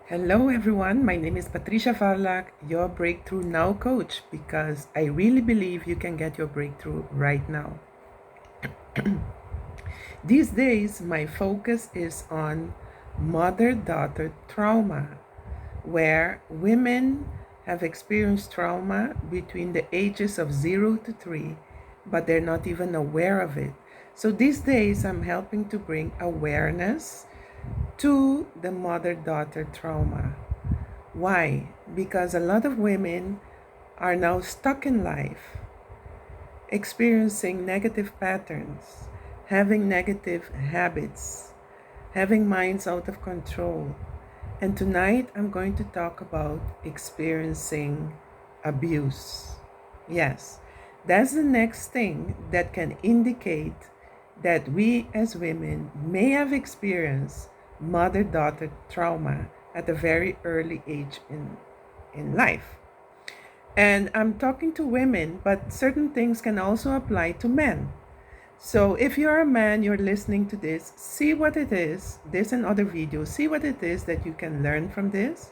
Hello, everyone. My name is Patricia Farlak, your Breakthrough Now coach, because I really believe you can get your breakthrough right now. These days, my focus is on mother daughter trauma, where women have experienced trauma between the ages of 0 to 3, but they're not even aware of it. So these days, I'm helping to bring awareness to the mother daughter trauma. Why? Because a lot of women are now stuck in life, experiencing negative patterns, having negative habits, having minds out of control. And tonight I'm going to talk about experiencing abuse. Yes, that's the next thing that can indicate that we as women may have experienced mother daughter trauma at a very early age in life. And I'm talking to women, but certain things can also apply to men. So if you're a man, you're listening to this, see what it is, this and other videos, see what it is that you can learn from this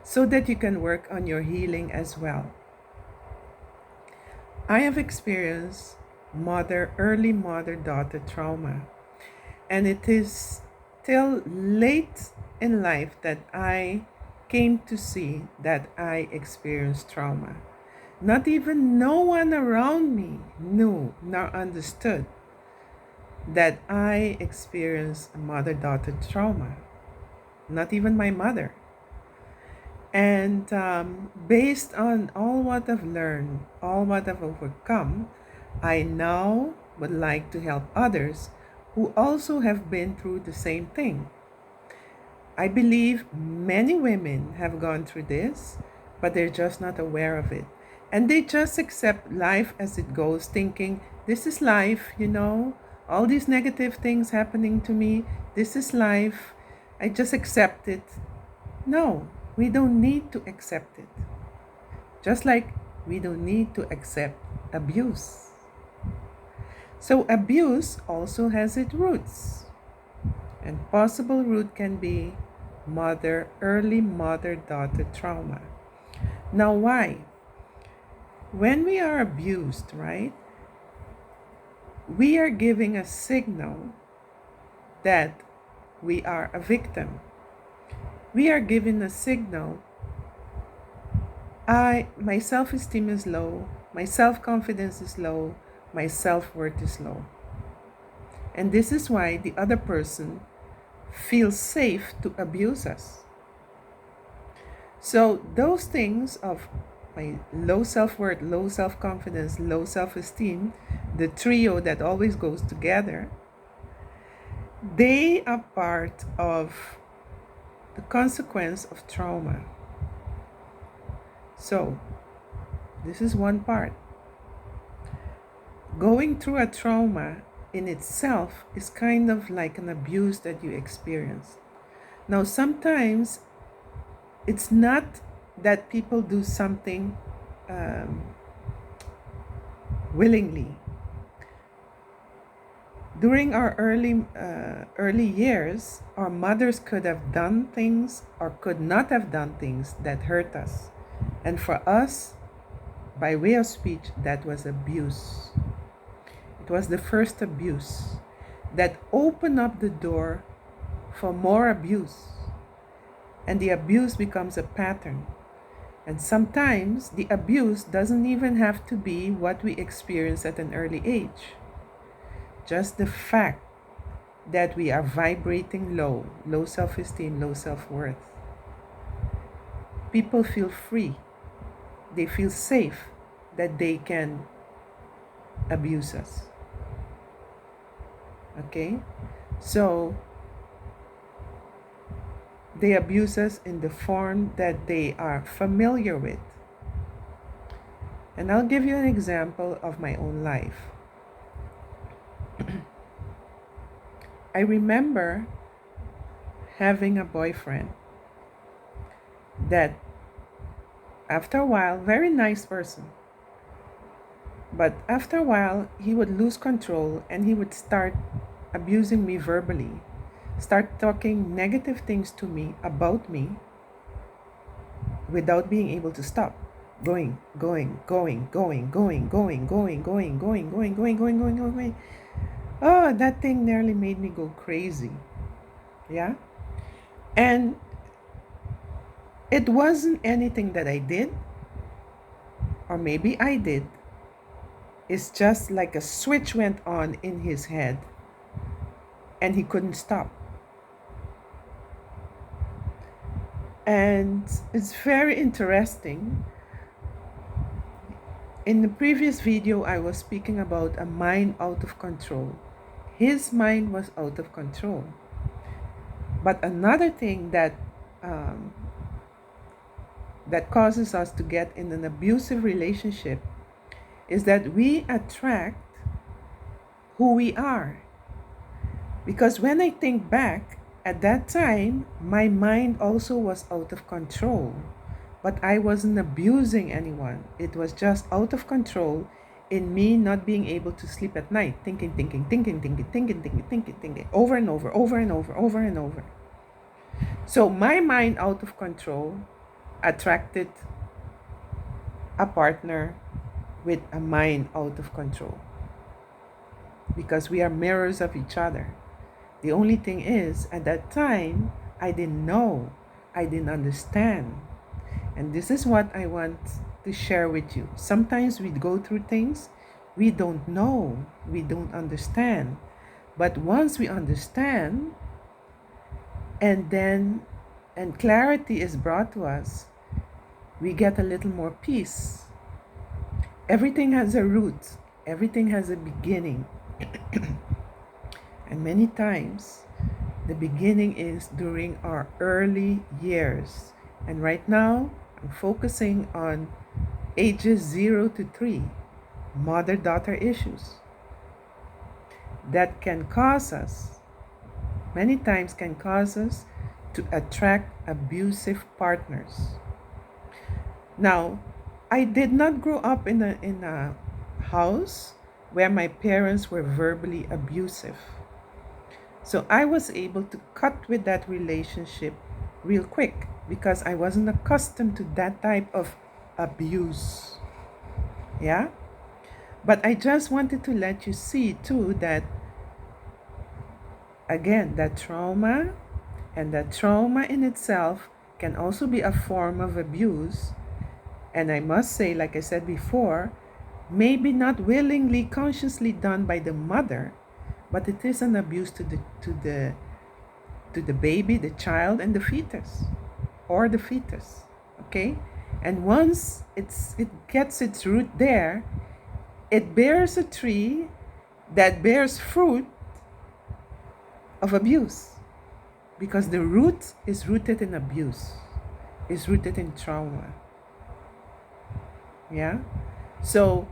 so that you can work on your healing as well. I have experienced early mother-daughter trauma, and it is till late in life that I came to see that I experienced trauma. Not even no one around me knew nor understood that I experienced mother-daughter trauma. Not even my mother. And based on all what I've learned, all what I've overcome, I now would like to help others who also have been through the same thing. I believe many women have gone through this, but they're just not aware of it. And they just accept life as it goes, thinking, this is life, all these negative things happening to me, this is life. I just accept it. No, we don't need to accept it. Just like we don't need to accept abuse. So abuse also has its roots. And possible root can be early mother-daughter trauma. Now why? When we are abused, right, we are giving a signal that we are a victim. We are giving a signal, my self-esteem is low, my self-confidence is low, my self-worth is low. And this is why the other person feels safe to abuse us. So those things of my low self-worth, low self-confidence, low self-esteem, the trio that always goes together, they are part of the consequence of trauma. So this is one part. Going through a trauma in itself is kind of like an abuse that you experience. Now, sometimes it's not that people do something willingly. During our early years, our mothers could have done things or could not have done things that hurt us. And for us, by way of speech, that was abuse. It was the first abuse that opened up the door for more abuse. And the abuse becomes a pattern. And sometimes the abuse doesn't even have to be what we experience at an early age. Just the fact that we are vibrating low self-esteem, low self-worth. People feel free. They feel safe that they can abuse us. Okay? So they abuse us in the form that they are familiar with. And I'll give you an example of my own life. I remember having a boyfriend that after a while, very nice person, but after a while, he would lose control and he would start abusing me verbally, start talking negative things to me about me. without being able to stop. Going, going, going, going, going, going, going, going, going, going, going, going, going, going, going. Oh, that thing nearly made me go crazy. Yeah. And it wasn't anything that I did, or maybe I did. It's just like a switch went on in his head and he couldn't stop. And it's very interesting. In the previous video, I was speaking about a mind out of control. His mind was out of control. But another thing that that causes us to get in an abusive relationship is that we attract who we are. Because when I think back, at that time, my mind also was out of control. But I wasn't abusing anyone. It was just out of control in me not being able to sleep at night, thinking, over and over, over and over, over and over. So my mind out of control attracted a partner with a mind out of control, because we are mirrors of each other. The only thing is, at that time, I didn't know, I didn't understand. And this is what I want to share with you. Sometimes we go through things we don't know, we don't understand. But once we understand, and clarity is brought to us, we get a little more peace. Everything has a root, everything has a beginning. And many times, the beginning is during our early years. And right now, I'm focusing on ages 0 to 3, mother-daughter issues that can cause us, many times can cause us to attract abusive partners. Now, I did not grow up in a house where my parents were verbally abusive. So I was able to cut with that relationship real quick because I wasn't accustomed to that type of abuse. Yeah? But I just wanted to let you see too that, again, that trauma in itself can also be a form of abuse. And I must say, like I said before, maybe not willingly, consciously done by the mother, but it is an abuse to the baby, the child, and the fetus, or the fetus. Okay, and once it gets its root there, it bears a tree that bears fruit of abuse, because the root is rooted in abuse, is rooted in trauma. Yeah, so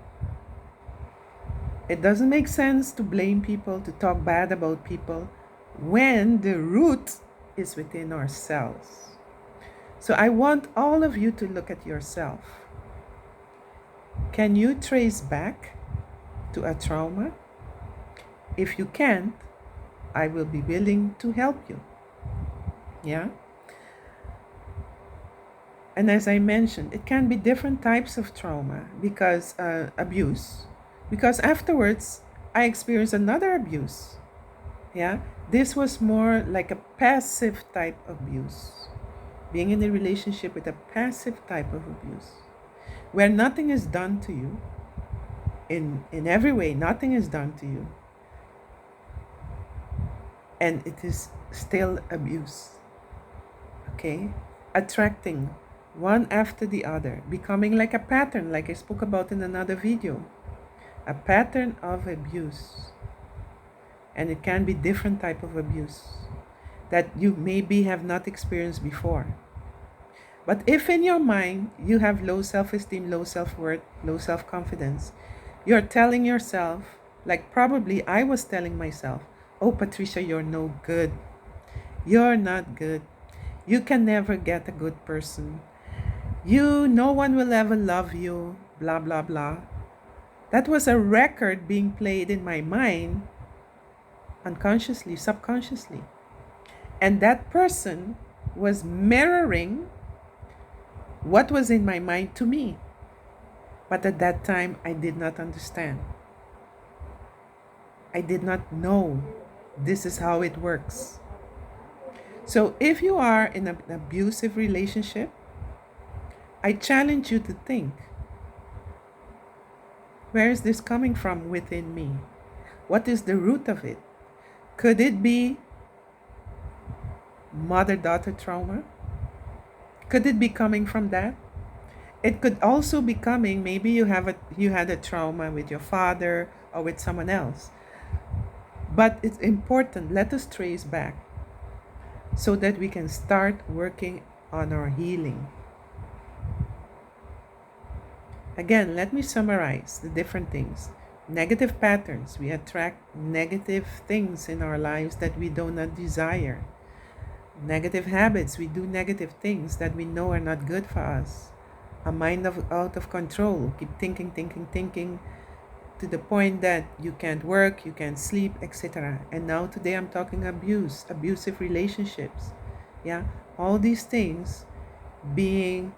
it doesn't make sense to blame people, to talk bad about people, when the root is within ourselves. So I want all of you to look at yourself. Can you trace back to a trauma? If you can't, I will be willing to help you. Yeah? And as I mentioned, it can be different types of trauma, because abuse. Because afterwards, I experienced another abuse. Yeah? This was more like a passive type of abuse. Being in a relationship with a passive type of abuse, where nothing is done to you. In every way, nothing is done to you. And it is still abuse. Okay? Attracting one after the other, becoming like a pattern, like I spoke about in another video. A pattern of abuse. And it can be different type of abuse that you maybe have not experienced before. But if in your mind you have low self-esteem, low self-worth, low self-confidence, you're telling yourself, like probably I was telling myself, oh, Patricia, you're no good. You're not good. You can never get a good person. No one will ever love you, blah, blah, blah. That was a record being played in my mind, unconsciously, subconsciously. And that person was mirroring what was in my mind to me. But at that time, I did not understand. I did not know this is how it works. So if you are in an abusive relationship, I challenge you to think, where is this coming from within me? What is the root of it? Could it be mother-daughter trauma? Could it be coming from that? It could also be coming, maybe you had a trauma with your father or with someone else. But it's important, let us trace back so that we can start working on our healing. Again, let me summarize the different things. Negative patterns. We attract negative things in our lives that we do not desire. Negative habits. We do negative things that we know are not good for us. A mind out of control. Keep thinking to the point that you can't work, you can't sleep, etc. And now today I'm talking abusive relationships. Yeah, all these things being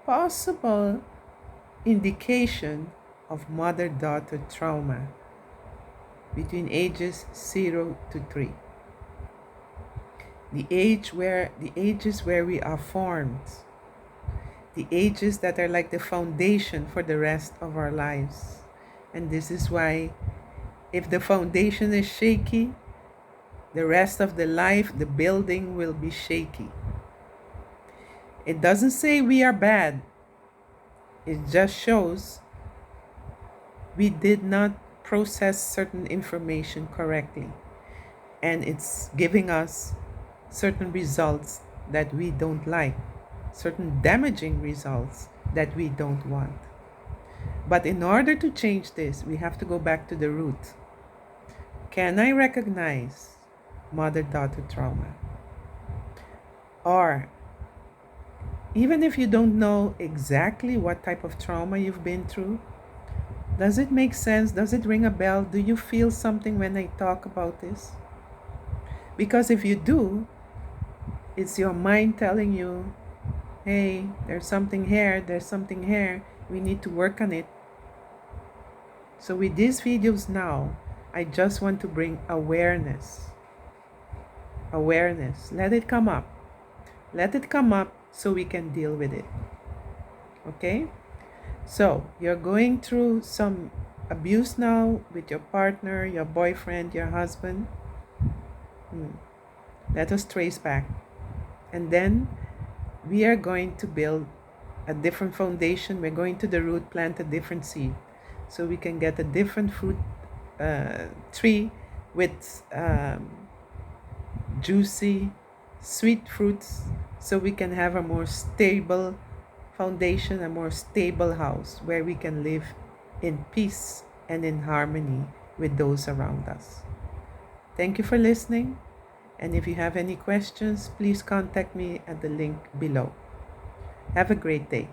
possible indication of mother-daughter trauma between ages 0 to 3. The ages where we are formed. The ages that are like the foundation for the rest of our lives. And this is why if the foundation is shaky, the rest of the life, the building will be shaky. It doesn't say we are bad. It just shows we did not process certain information correctly. And it's giving us certain results that we don't like, certain damaging results that we don't want. But in order to change this, we have to go back to the root. Can I recognize mother-daughter trauma? Or even if you don't know exactly what type of trauma you've been through, does it make sense? Does it ring a bell? Do you feel something when I talk about this? Because if you do, it's your mind telling you, hey, there's something here, we need to work on it. So with these videos now, I just want to bring awareness. Let it come up. So we can deal with it. Okay? So you're going through some abuse now with your partner, your boyfriend, your husband. Let us trace back. And then we are going to build a different foundation. We're going to the root, plant a different seed. So we can get a different fruit tree with juicy, sweet fruits, so we can have a more stable foundation, a more stable house where we can live in peace and in harmony with those around us. Thank you for listening. And if you have any questions, please contact me at the link below. Have a great day.